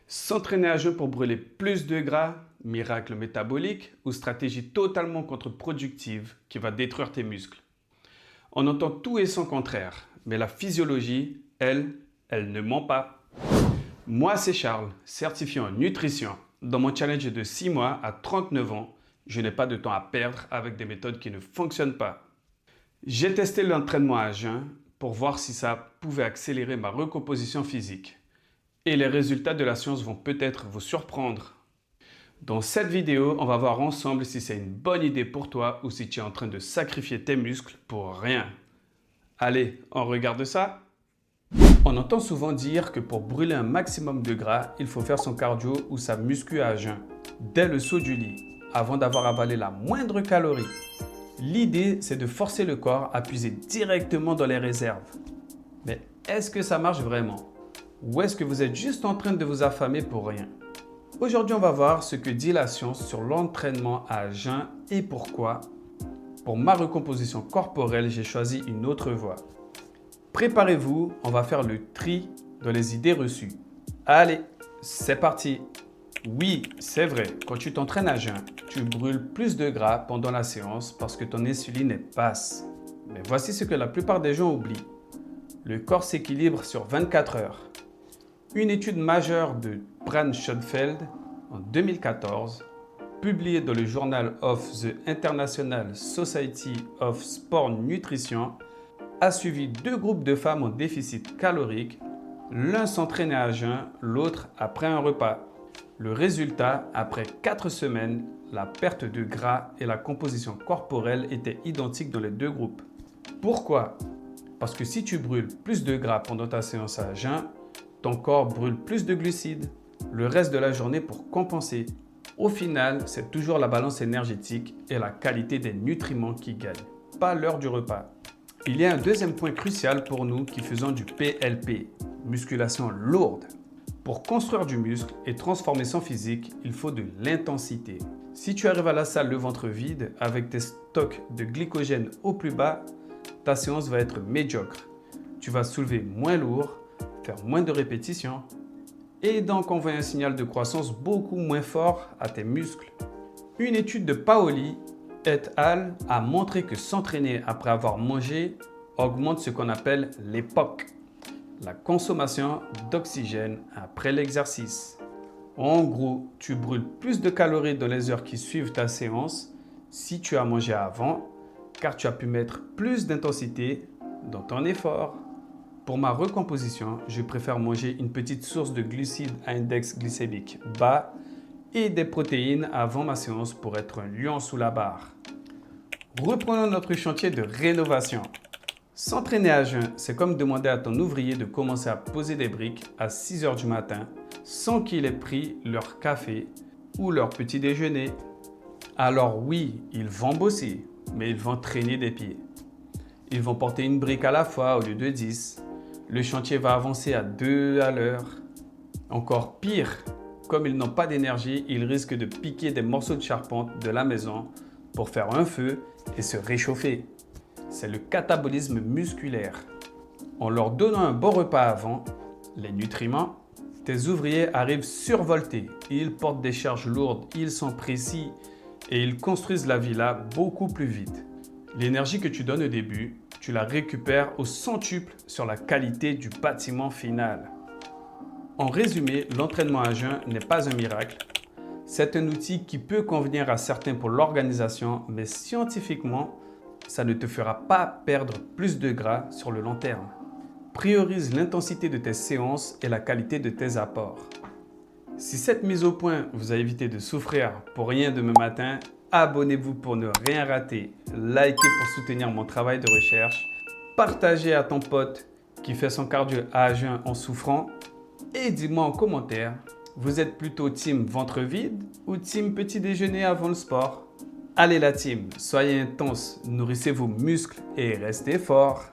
S'entraîner à jeun pour brûler plus de gras, miracle métabolique ou stratégie totalement contre-productive qui va détruire tes muscles. On entend tout et son contraire, mais la physiologie, elle ne ment pas. Moi, c'est Charles, certifié en nutrition. Dans mon challenge de 6 mois à 39 ans, je n'ai pas de temps à perdre avec des méthodes qui ne fonctionnent pas. J'ai testé l'entraînement à jeun pour voir si ça pouvait accélérer ma recomposition physique. Et les résultats de la science vont peut-être vous surprendre. Dans cette vidéo, on va voir ensemble si c'est une bonne idée pour toi ou si tu es en train de sacrifier tes muscles pour rien. Allez, on regarde ça. On entend souvent dire que pour brûler un maximum de gras, il faut faire son cardio ou sa muscu à jeun, dès le saut du lit, avant d'avoir avalé la moindre calorie. L'idée, c'est de forcer le corps à puiser directement dans les réserves. Mais est-ce que ça marche vraiment? Ou est-ce que vous êtes juste en train de vous affamer pour rien? Aujourd'hui, on va voir ce que dit la science sur l'entraînement à jeun et pourquoi. Pour ma recomposition corporelle, j'ai choisi une autre voie. Préparez-vous, on va faire le tri dans les idées reçues. Allez, c'est parti! Oui, c'est vrai, quand tu t'entraînes à jeun, tu brûles plus de gras pendant la séance parce que ton insuline est basse. Mais voici ce que la plupart des gens oublient. Le corps s'équilibre sur 24 heures. Une étude majeure de Bran Schoenfeld en 2014, publiée dans le Journal of the International Society of Sport Nutrition, a suivi 2 groupes de femmes en déficit calorique. L'un s'entraînait à jeun, l'autre après un repas. Le résultat, après 4 semaines, la perte de gras et la composition corporelle étaient identiques dans les 2 groupes. Pourquoi? Parce que si tu brûles plus de gras pendant ta séance à jeun, ton corps brûle plus de glucides le reste de la journée pour compenser. Au final, c'est toujours la balance énergétique et la qualité des nutriments qui gagnent, pas l'heure du repas. Il y a un deuxième point crucial pour nous qui faisons du PLP, musculation lourde. Pour construire du muscle et transformer son physique, il faut de l'intensité. Si tu arrives à la salle le ventre vide avec tes stocks de glycogène au plus bas, ta séance va être médiocre. Tu vas soulever moins lourd, faire moins de répétitions et donc envoyer un signal de croissance beaucoup moins fort à tes muscles. Une étude de Paoli et al. A montré que s'entraîner après avoir mangé augmente ce qu'on appelle l'EPOC, la consommation d'oxygène après l'exercice. En gros, tu brûles plus de calories dans les heures qui suivent ta séance si tu as mangé avant, car tu as pu mettre plus d'intensité dans ton effort. Pour ma recomposition, je préfère manger une petite source de glucides à index glycémique bas et des protéines avant ma séance pour être un lion sous la barre. Reprenons notre chantier de rénovation. S'entraîner à jeun, c'est comme demander à ton ouvrier de commencer à poser des briques à 6 heures du matin sans qu'il ait pris leur café ou leur petit déjeuner. Alors oui, ils vont bosser, mais ils vont traîner des pieds. Ils vont porter une brique à la fois au lieu de 10. Le chantier va avancer à 2 à l'heure. Encore pire, comme ils n'ont pas d'énergie, ils risquent de piquer des morceaux de charpente de la maison pour faire un feu et se réchauffer. C'est le catabolisme musculaire. En leur donnant un bon repas avant, les nutriments, tes ouvriers arrivent survoltés. Ils portent des charges lourdes, ils sont précis et ils construisent la villa beaucoup plus vite. L'énergie que tu donnes au début, tu la récupères au centuple sur la qualité du bâtiment final. En résumé, l'entraînement à jeun n'est pas un miracle. C'est un outil qui peut convenir à certains pour l'organisation, mais scientifiquement, ça ne te fera pas perdre plus de gras sur le long terme. Priorise l'intensité de tes séances et la qualité de tes apports. Si cette mise au point vous a évité de souffrir pour rien demain matin, abonnez-vous pour ne rien rater, likez pour soutenir mon travail de recherche, partagez à ton pote qui fait son cardio à jeun en souffrant et dis-moi en commentaire, vous êtes plutôt team ventre vide ou team petit déjeuner avant le sport? Allez la team, soyez intense, nourrissez vos muscles et restez forts.